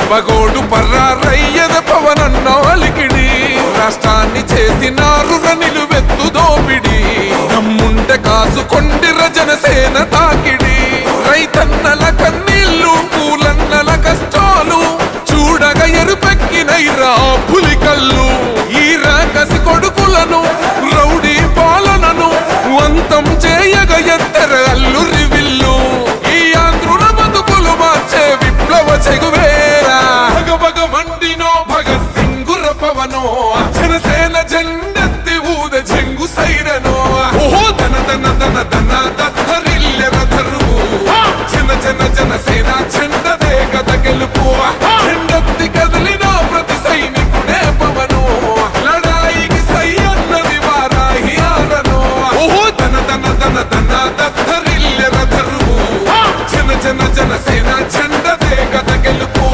పగోడు పర్రారయ్యద పవనన్న అలికిడి రాష్ట్రాన్ని చేసినారు నిలువెత్తు దోపిడి దమ్ముంటే కాసుకొండిర జనసేన తాకిడి రైతన్నల కన్నీళ్లు కూలన్నల కష్టాలు చూడగ ఎరుపెక్కినైరా పులికల్లు ఈ రాకసి కొడుకులను రౌడీ పాలనను అంతం చేయగ ఎత్తర అల్లురి విల్లు ఈ ఆంధ్రుల బతుకులు మార్చే విప్లవ చెగువేరా భగ మండినో భగత్ సింగుర పవనో జనసేన జెండెత్తి ఊద చెంగు సైరనో ఓహో ధన ధన ధన ధన దత్తరిల్లెర ధరువు జన జన జనసేన చెండదే కథ గెలుపు చెండెత్తి కదిలిన ప్రతి సైనికుడే పవనో లడాయికి సై అన్నది వారాహి ఆరనో ఓహో ధన ధన ధన ధన దత్తరిల్లెర ధరువు జన జన జనసేన చెండదే కథ గెలుపు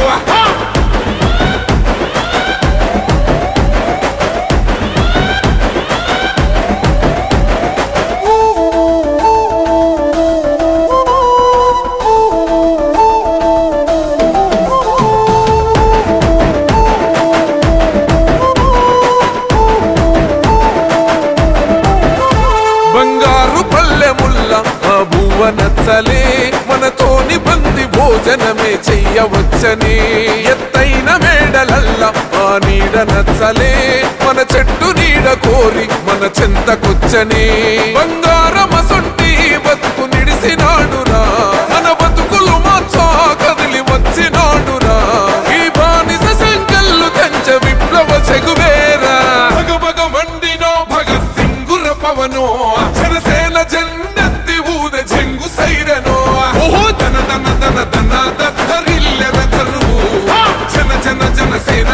బంగారు పల్లెముల్ల ఆ భువ నచ్చలే మనతోని బంది భోజనమే చెయ్యవచ్చని ఎత్తైన మేడలల్ల ఆ నీడ నచ్చలే మన చెట్టు నీడ కోరి మన చెంతకొచ్చని బంగారమసొంటి బతుకు నిడిసినాడురా మన బతుకులు మార్చా కదిలి వచ్చినాడురా ఈ బానిస సంకల్లు తెంచ విప్లవ చెగువేరా భగ మండినో భగత్ సింగుర పవనో జనసేన జెండెత్తి ఊద చెంగు సైరనో ఓహో ధన ధన ధన ధన దత్తరిల్లెర ధరువు జన జన జనసేన